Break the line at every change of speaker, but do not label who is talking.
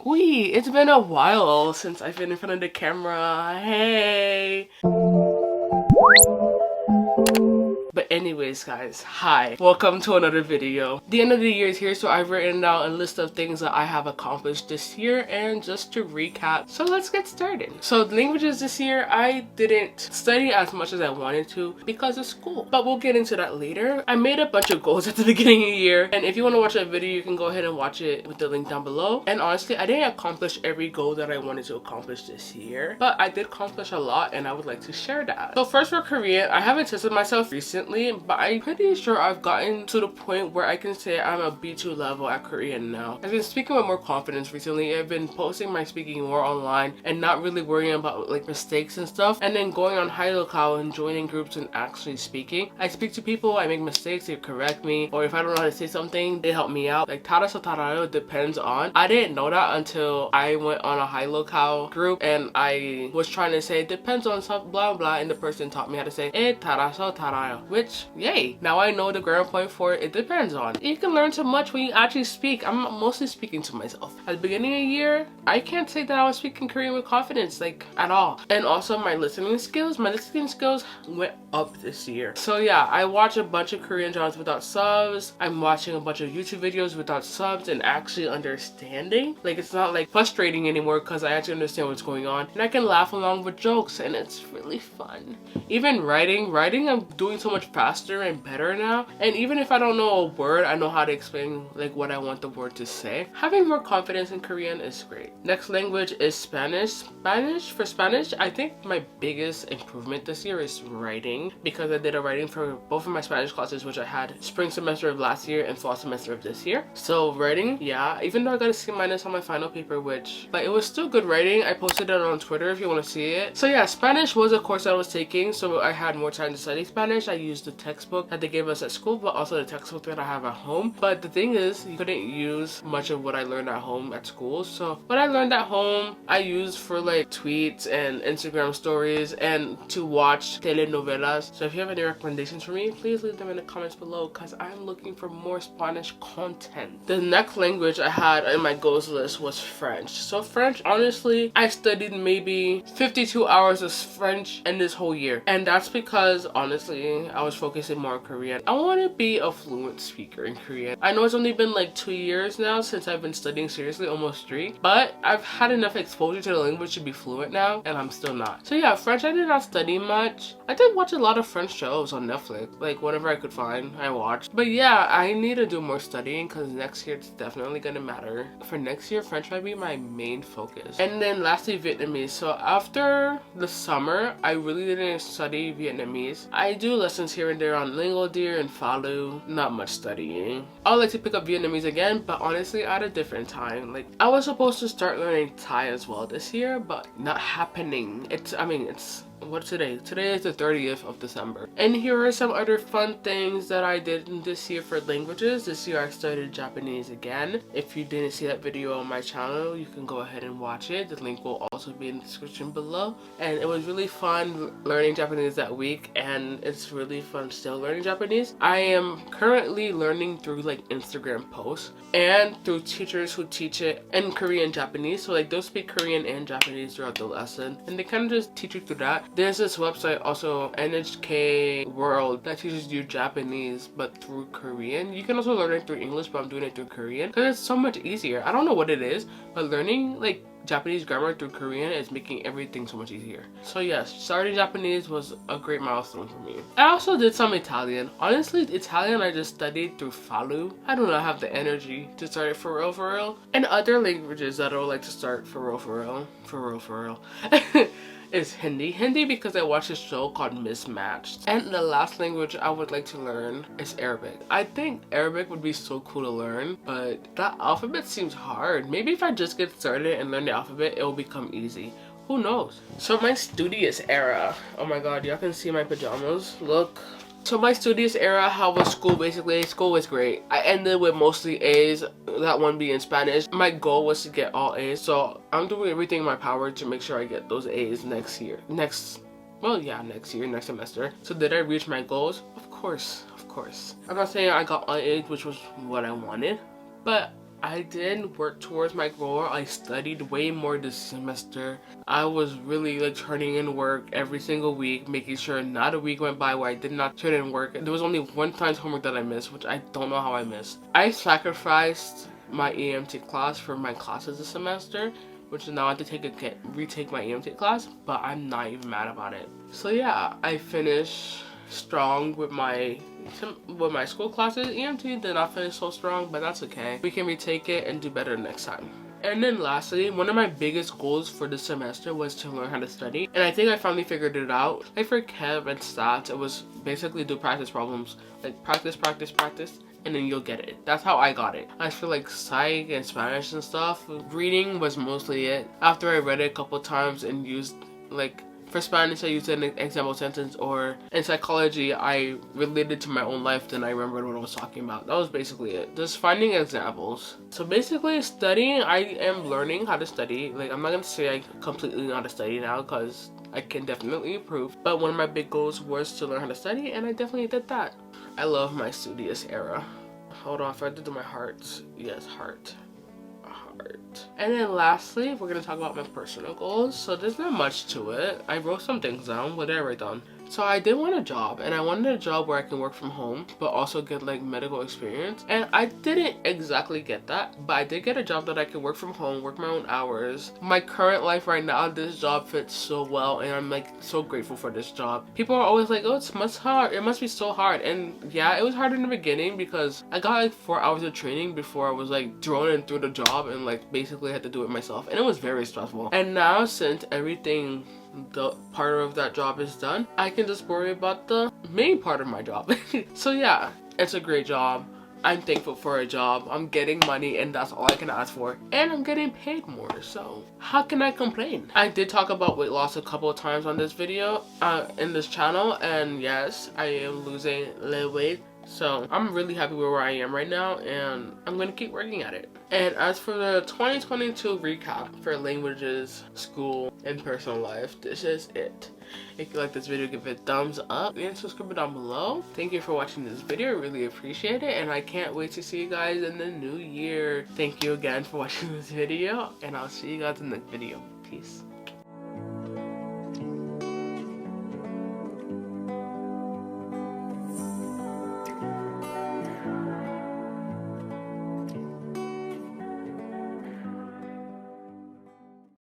Wee, it's been a while since I've been in front of the camera. Hey. But anyways guys, hi. Welcome to another video. The end of the year is here, so I've written down a list of things that I have accomplished this year, and just to recap, so let's get started. So the languages this year, I didn't study as much as I wanted to because of school, but we'll get into that later. I made a bunch of goals at the beginning of the year, and if you want to watch that video, you can go ahead and watch it with the link down below. And honestly, I didn't accomplish every goal that I wanted to accomplish this year, but I did accomplish a lot, and I would like to share that. So first, for Korean, I haven't tested myself recently, but I'm pretty sure I've gotten to the point where I can say I'm a B2 level at Korean now. I've been speaking with more confidence recently. I've been posting my speaking more online and not really worrying about like mistakes and stuff, and then going on Hailokao and joining groups and actually speaking. I speak to people, I make mistakes, they correct me, or if I don't know how to say something, they help me out. Like taraso tarayo depends on. I didn't know that until I went on a Hailokao group and I was trying to say depends on some blah blah, and the person taught me how to say taraso tarayo, which yay, now I know the grammar point for it depends on. You can learn so much when you actually speak. I'm mostly speaking to myself. At the beginning of the year, I can't say that I was speaking Korean with confidence, like at all. And also my listening skills went up this year. So yeah, I watch a bunch of Korean dramas without subs. I'm watching a bunch of YouTube videos without subs and actually understanding. Like it's not like frustrating anymore because I actually understand what's going on, and I can laugh along with jokes, and it's really fun. Even writing I'm doing so much faster and better now, and even if I don't know a word, I know how to explain like what I want the word to say. Having more confidence in Korean is great. Next language is Spanish. For Spanish, I think my biggest improvement this year is writing, because I did a writing for both of my Spanish classes, which I had spring semester of last year and fall semester of this year. So writing, yeah, even though I got a C- on my final paper, but it was still good writing. I posted it on Twitter if you want to see it. So yeah, Spanish was a course I was taking, so I had more time to study Spanish. I used the textbook that they gave us at school, but also the textbook that I have at home. But the thing is, you couldn't use much of what I learned at home at school. So what I learned at home, I used for like tweets and Instagram stories and to watch telenovelas. So if you have any recommendations for me, please leave them in the comments below, because I'm looking for more Spanish content. The next language I had in my goals list was French. So French, honestly, I studied maybe 52 hours of French in this whole year, and that's because honestly I was focusing more on Korean. I want to be a fluent speaker in Korean. I know it's only been like 2 years now since I've been studying seriously, almost 3, but I've had enough exposure to the language to be fluent now, and I'm still not. So yeah, French I did not study much. I did watch a lot of French shows on Netflix, like whatever I could find I watched. But yeah, I need to do more studying because next year it's definitely gonna matter. For next year, French might be my main focus. And then lastly, Vietnamese. So after the summer, I really didn't study Vietnamese. I do lessons here and there on Lingo Deer and Falu, not much studying. I would like to pick up Vietnamese again, but honestly at a different time. Like I was supposed to start learning Thai as well this year, but not happening. What's today? Today is the 30th of December. And here are some other fun things that I did this year for languages. This year I studied Japanese again. If you didn't see that video on my channel, you can go ahead and watch it. The link will also be in the description below. And it was really fun learning Japanese that week, and it's really fun still learning Japanese. I am currently learning through like Instagram posts and through teachers who teach it in Korean and Japanese. So like they'll speak Korean and Japanese throughout the lesson, and they kind of just teach you through that. There's this website also, NHK World, that teaches you Japanese but through Korean. You can also learn it through English, but I'm doing it through Korean because it's so much easier. I don't know what it is, but learning like Japanese grammar through Korean is making everything so much easier. So yes, starting Japanese was a great milestone for me. I also did some Italian. Honestly, Italian I just studied through Falu. I do not have the energy to start it for real. And other languages that I would like to start for real. Is Hindi because I watched a show called Mismatched. And the last language I would like to learn is Arabic. I think Arabic would be so cool to learn, but that alphabet seems hard. Maybe if I just get started and learn the alphabet, it will become easy. Who knows? So my studious era. Oh my god, y'all can see my pajamas. Look. So my studious era, how was school basically? School was great. I ended with mostly A's, that one being Spanish. My goal was to get all A's, so I'm doing everything in my power to make sure I get those A's next year. Next semester. So did I reach my goals? Of course. I'm not saying I got all A's, which was what I wanted, but I did work towards my goal. I studied way more this semester. I was really like turning in work every single week, making sure not a week went by where I did not turn in work. There was only one time's homework that I missed, which I don't know how I missed. I sacrificed my EMT class for my classes this semester, which is now I have to retake my EMT class, but I'm not even mad about it. So yeah, I finished strong with my school classes. EMT did not finish so strong, but that's okay. We can retake it and do better next time. And then lastly, one of my biggest goals for this semester was to learn how to study. And I think I finally figured it out. Like for Kev and stats, it was basically do practice problems. Like practice, practice, practice, and then you'll get it. That's how I got it. I feel like psych and Spanish and stuff, reading was mostly it. After I read it a couple times and used like, for Spanish, I used an example sentence, or in psychology, I related to my own life, then I remembered what I was talking about. That was basically it. Just finding examples. So basically, studying, I am learning how to study. Like, I'm not going to say I completely know how to study now, because I can definitely improve. But one of my big goals was to learn how to study, and I definitely did that. I love my studious era. Hold on, if I did my hearts. Yes, heart. And then lastly, we're going to talk about my personal goals. So there's not much to it. I wrote some things down. What did I write down? So I did want a job, and I wanted a job where I can work from home but also get like medical experience, and I didn't exactly get that, but I did get a job that I could work from home, work my own hours. My current life right now, this job fits so well, and I'm like so grateful for this job. People are always like, oh, it must be so hard, and yeah, it was hard in the beginning because I got like 4 hours of training before I was like thrown in through the job and like basically had to do it myself, and it was very stressful. And now since everything, the part of that job is done, I can just worry about the main part of my job. So yeah, it's a great job. I'm thankful for a job. I'm getting money, and that's all I can ask for, and I'm getting paid more, so how can I complain? I did talk about weight loss a couple of times on this video, in this channel, and yes, I am losing a little weight. So I'm really happy with where I am right now, and I'm going to keep working at it. And as for the 2022 recap for languages, school, and personal life, this is it. If you like this video, give it a thumbs up and subscribe down below. Thank you for watching this video. I really appreciate it, and I can't wait to see you guys in the new year. Thank you again for watching this video, and I'll see you guys in the next video. Peace.